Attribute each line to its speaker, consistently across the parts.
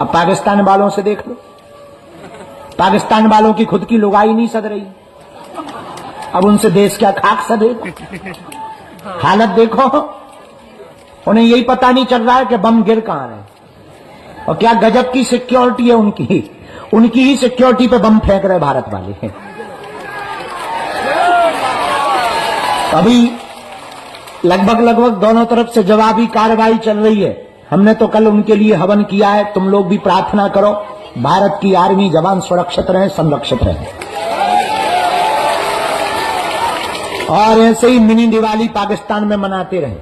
Speaker 1: अब पाकिस्तान वालों से देख लो, पाकिस्तान वालों की खुद की लुगाई नहीं सद रही, अब उनसे देश क्या खाक सदेगा। हालत देखो, उन्हें यही पता नहीं चल रहा है कि बम गिर कहां रहे, और क्या गजब की सिक्योरिटी है उनकी ही सिक्योरिटी पे बम फेंक रहे भारत वाले। अभी लगभग दोनों तरफ से जवाबी कार्रवाई चल रही है। हमने तो कल उनके लिए हवन किया है, तुम लोग भी प्रार्थना करो भारत की आर्मी जवान सुरक्षित रहे, संरक्षित रहे। और ऐसे ही मिनी दिवाली पाकिस्तान में मनाते रहे।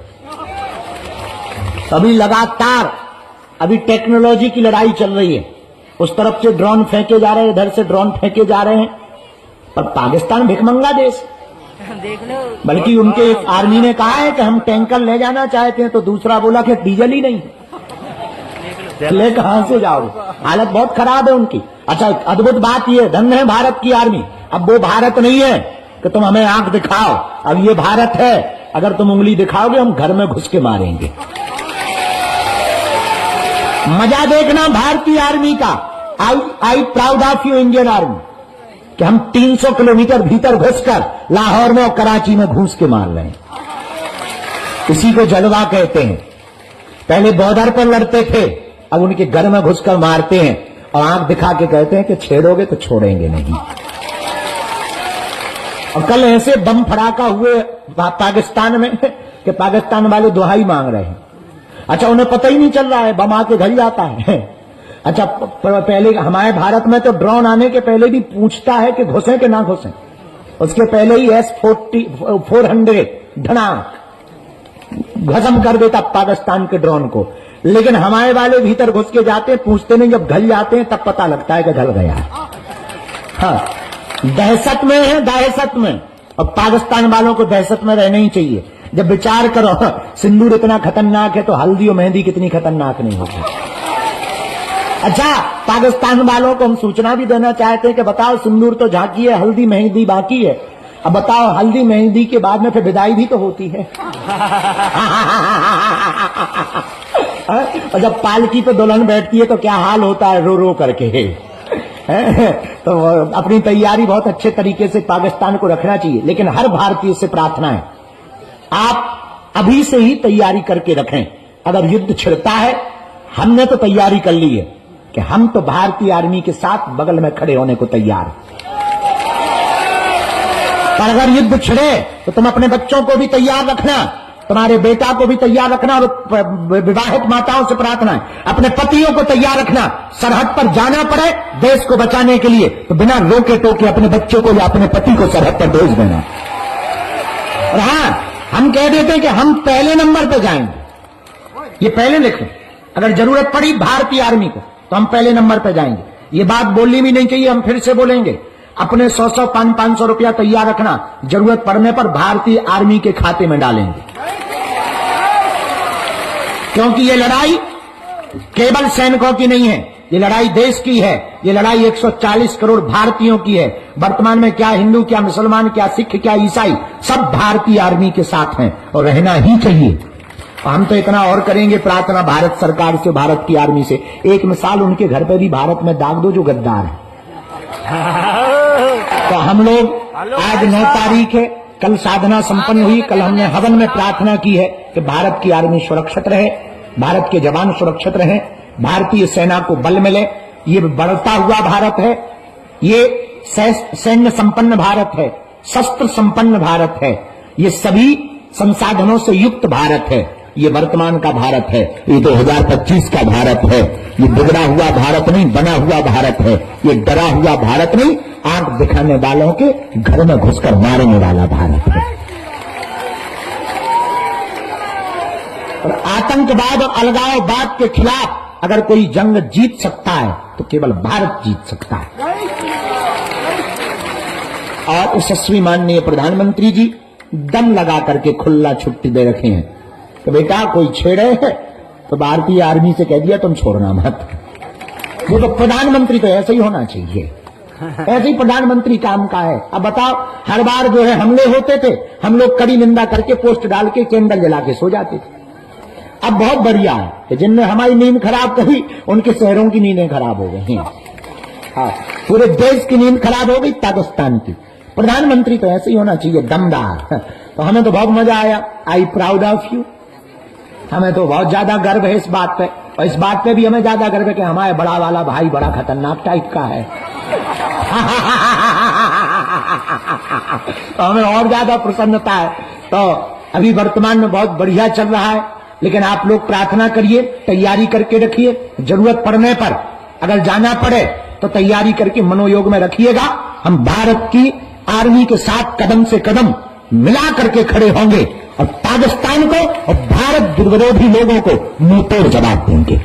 Speaker 1: अभी लगातार अभी टेक्नोलॉजी की लड़ाई चल रही है, उस तरफ से ड्रोन फेंके जा रहे हैं, इधर से ड्रोन फेंके जा रहे हैं, पर पाकिस्तान भिखमंगा देश देख लो। बल्कि उनके आर्मी ने कहा है कि हम टैंकर ले जाना चाहते हैं, तो दूसरा बोला कि डीजल ही नहीं, ले कहां से जाओ। हालत बहुत खराब है उनकी। अच्छा, अद्भुत बात यह, धन्य है भारत की आर्मी। अब वो भारत नहीं है कि तुम हमें आंख दिखाओ, अब ये भारत है, अगर तुम उंगली दिखाओगे हम घर में घुस के मारेंगे। मजा देखना भारतीय आर्मी का। I proud of you Indian army, कि हम 300 किलोमीटर भीतर घुसकर लाहौर में और कराची में घुस के मार रहे हैं। इसी को जलवा कहते हैं। पहले बॉर्डर पर लड़ते थे, अब उनके घर में घुसकर मारते हैं और आंख दिखा के कहते हैं कि छेड़ोगे तो छोड़ेंगे नहीं। और कल ऐसे बम फड़ाका हुए पाकिस्तान में कि पाकिस्तान वाले दुहाई मांग रहे हैं। अच्छा, उन्हें पता ही नहीं चल रहा है, बम आके घर जाता है। अच्छा, पहले हमारे भारत में तो ड्रोन आने के पहले भी पूछता है कि घुसें कि ना घुसें, उसके पहले ही S-400 धनाक भस्म कर देता पाकिस्तान के ड्रोन को। लेकिन हमारे वाले भीतर घुस के जाते हैं, पूछते नहीं, जब घल जाते हैं तब पता लगता है कि घल गया है। हाँ, दहशत में है, दहशत में। और पाकिस्तान वालों को दहशत में रहना ही चाहिए। जब विचार करो, सिंदूर इतना खतरनाक है तो हल्दी और मेहंदी कितनी खतरनाक नहीं होगी। अच्छा, पाकिस्तान वालों को हम सूचना भी देना चाहते हैं कि बताओ, सिंदूर तो झांकी है, हल्दी मेहंदी बाकी है। अब बताओ, हल्दी मेहंदी के बाद में फिर विदाई भी तो होती है। और जब पालकी पे दुल्हन बैठती है तो क्या हाल होता है, रो रो करके। तो अपनी तैयारी बहुत अच्छे तरीके से पाकिस्तान को रखना चाहिए। लेकिन हर भारतीय से प्रार्थना है, आप अभी से ही तैयारी करके रखें। अगर युद्ध छिड़ता है, हमने तो तैयारी कर ली है कि हम तो भारतीय आर्मी के साथ बगल में खड़े होने को तैयार हैं। पर अगर युद्ध छिड़े तो तुम अपने बच्चों को भी तैयार रखना, तुम्हारे बेटा को भी तैयार रखना। और विवाहित माताओं से प्रार्थना है, अपने पतियों को तैयार रखना। सरहद पर जाना पड़े देश को बचाने के लिए तो बिना रोके टोके अपने बच्चों को या अपने पति को सरहद पर भेज देना। और हाँ, हम कह देते हैं कि हम पहले नंबर पर जाएंगे, ये पहले लिखें। अगर जरूरत पड़ी भारतीय आर्मी को तो हम पहले नंबर पर जाएंगे। ये बात बोलनी भी नहीं चाहिए, हम फिर से बोलेंगे। अपने 100-100, 500 रुपया तैयार रखना, जरूरत पड़ने पर भारतीय आर्मी के खाते में डालेंगे। क्योंकि ये लड़ाई केवल सैनिकों की नहीं है, ये लड़ाई देश की है। ये लड़ाई 140 करोड़ भारतीयों की है। वर्तमान में क्या हिंदू, क्या मुसलमान, क्या सिख, क्या ईसाई, सब भारतीय आर्मी के साथ हैं और रहना ही चाहिए। हम तो इतना और करेंगे प्रार्थना भारत सरकार से, भारत की आर्मी से। एक मिसाल, उनके घर पे भी भारत में दाग दो जो गद्दार है। तो हम लोग आज 9 तारीख है, कल साधना संपन्न हुई। कल हमने हवन में प्रार्थना की है कि भारत की आर्मी सुरक्षित रहे, भारत के जवान सुरक्षित रहे, भारतीय सेना को बल मिले। ये बढ़ता हुआ भारत है, ये सैन्य संपन्न भारत है, शस्त्र संपन्न भारत है, ये सभी संसाधनों से युक्त भारत है। ये वर्तमान का भारत है, ये 2025 का भारत है। ये बिगड़ा हुआ भारत नहीं, बना हुआ भारत है। ये डरा हुआ भारत नहीं, आंख दिखाने वालों के घर में घुसकर मारने वाला भारत है। और आतंकवाद और अलगाववाद के खिलाफ अगर कोई जंग जीत सकता है तो केवल भारत जीत सकता है। और यशस्वी माननीय प्रधानमंत्री जी दम लगा करके खुला छुट्टी दे रखे हैं कि बेटा कोई छेड़े है तो भारतीय आर्मी से कह दिया तुम छोड़ना मत। वो तो प्रधानमंत्री तो ऐसे ही होना चाहिए, ऐसे ही प्रधानमंत्री काम का है। अब बताओ, हर बार जो है हमले होते थे, हम लोग कड़ी निंदा करके पोस्ट डाल के कैंडल जला के सो जाते थे। अब बहुत बढ़िया है कि जिनने हमारी नींद खराब करी उनके शहरों की नींदें खराब हो गई। हाँ, पूरे देश की नींद खराब हो गई पाकिस्तान की। प्रधानमंत्री तो ऐसे ही होना चाहिए, दमदार। तो हमें तो बहुत मजा आया। I proud of you. हमें तो बहुत ज्यादा गर्व है इस बात पे, और इस बात पे भी हमें ज्यादा गर्व है कि हमारे बड़ा वाला भाई बड़ा खतरनाक टाइप का है। तो हमें और ज्यादा प्रसन्नता है। तो अभी वर्तमान में बहुत बढ़िया चल रहा है, लेकिन आप लोग प्रार्थना करिए, तैयारी करके रखिए। जरूरत पड़ने पर अगर जाना पड़े तो तैयारी करके मनोयोग में रखिएगा। हम भारत की आर्मी के साथ कदम से कदम मिला करके खड़े होंगे और पाकिस्तान को और भारत विरोधी लोगों को मुंहतोड़ जवाब देंगे।